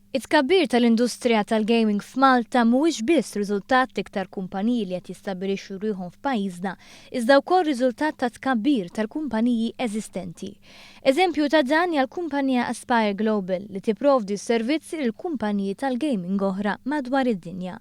It-tkabbir tal-industrija tal-gaming f'Malta mhuwiex biss riżultat iktar kumpaniji li qed jistabbilixxu rwieħhom f'pajjiżna, iżda wkoll riżultat ta' tkabbir tal-kumpaniji eżistenti. Eżempju ta' dan hija l-kumpanija Aspire Global li tipprovdi s-servizzi lill-kumpaniji tal-gaming oħra madwar id-dinja.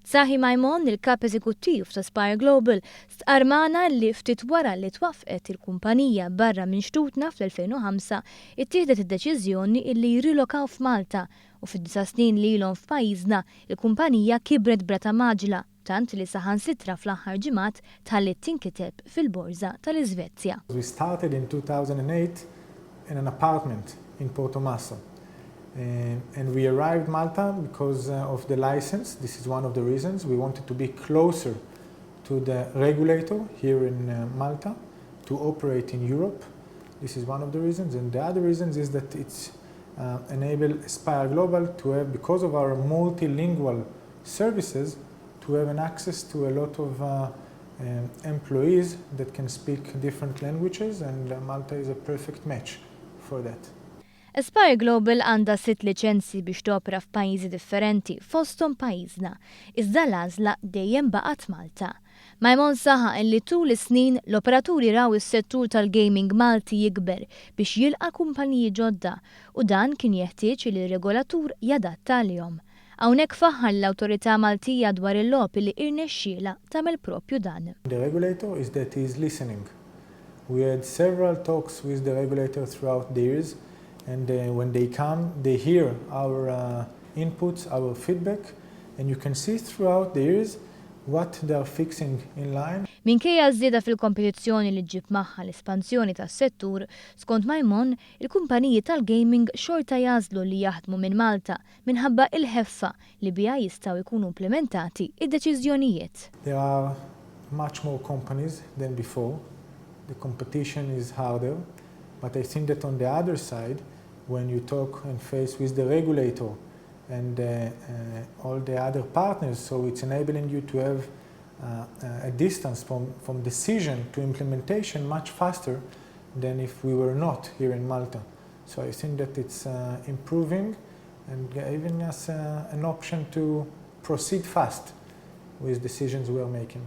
Saħi Majmon, il-kap eżekuttiv ta' Aspire Global, stqarmana li ftit wara li twaffqet il-kumpanija barra minn xtutna fl-2005 ittieħdet id-deċiżjoni li jrilokaw f'Malta u fid-9 snin li ilhom f'pajjiżna il-kumpanija kibret brata maġla tant li saħansitra fl-aħħar ġimgħat tħallit tinkiteb fil-borża tal-Iżvezzja. We started in 2008 in an apartment in Porto Masso. And we arrived in Malta because of the license. This is one of the reasons. We wanted to be closer to the regulator here in Malta to operate in Europe. This is one of the reasons. And the other reasons is that it's enabled Aspire Global to have, because of our multilingual services, to have an access to a lot of employees that can speak different languages, and Malta is a perfect match for that. Aspire Global għandha 6 liċenzji biex topra f'pajjiżi differenti fosthom pajjiżna, iżda l-għażla dejjem baqgħet Malta. Majmon saħa li tul is-snin l-operaturi raw is-settur tal-gaming Malti jikber biex jilqa' kumpaniji ġodda u dan kien jeħtieġ li r-regolatur jadatta għalihom. Hawnhekk faħħar l-Awtorità Maltija dwar il-logħob li irnexxiela tagħmel propju dan. The regulator is that he is listening. We had several talks with the regulator throughout the years. And when they come, they hear our inputs, our feedback, and you can see throughout the years what they are fixing in line. Minkejja żieda fil-kompetizzjoni li ġġib magħha l-espansjoni tas-settur, skont Majmon, il-kumpaniji tal-gaming xorta jagħżlu li jaħdmu minn Malta minħabba il-ħeffa li biha jistgħu jkunu implementati id-deċiżjonijiet. There are much more companies than before. The competition is harder, but I think that on the other side, when you talk and face with the regulator and all the other partners, so it's enabling you to have a distance from decision to implementation much faster than if we were not here in Malta. So I think that it's improving and giving us an option to proceed fast with decisions we are making.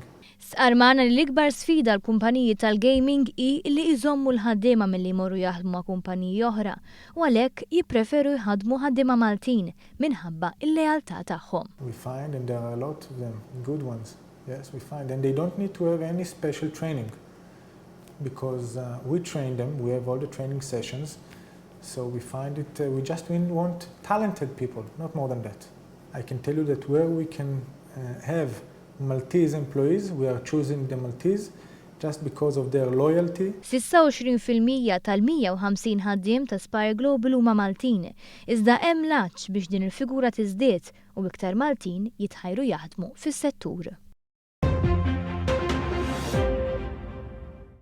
Stqarmana li l-ikbar sfida l-kumpaniji tal-gaming hi li jżommu l-ħaddiema milli jmorru jaħdmu ma' kumpaniji oħra u għalhekk jippreferu jħaddmu ħaddiema Maltin minħabba l-lealtà tagħhom. We find, and there are a lot of them, good ones. Yes, we find, and they don't need to have any special training because we train them. We have all the training sessions, so we find it. We just want talented people, not more than that. I can tell you that where we can have Maltese employees, we are choosing the Maltese just because of their loyalty. 26% tal-150 ħaddiem ta' Aspire Global huma Maltin, iżda hemm laċ biex din il-figura tiżdied u iktar Maltin jitħajru jaħdmu fis-settur.